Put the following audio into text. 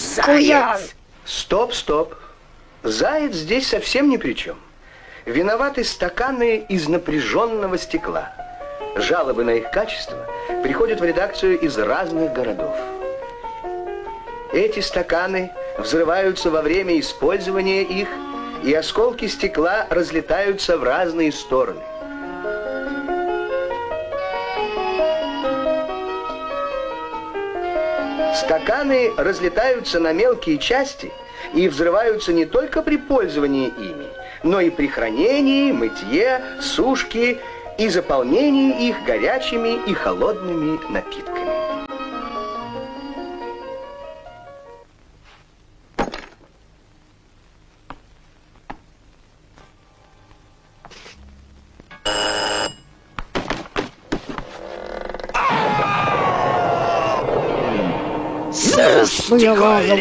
Заяц! Стоп, стоп. Заяц здесь совсем ни при чем. Виноваты стаканы из напряженного стекла. Жалобы на их качество приходят в редакцию из разных городов. Эти стаканы взрываются во время использования их, и осколки стекла разлетаются в разные стороны. Стаканы разлетаются на мелкие части и взрываются не только при пользовании ими, но и при хранении, мытье, сушке и заполнении их горячими и холодными напитками. Здравствуй, Лаза,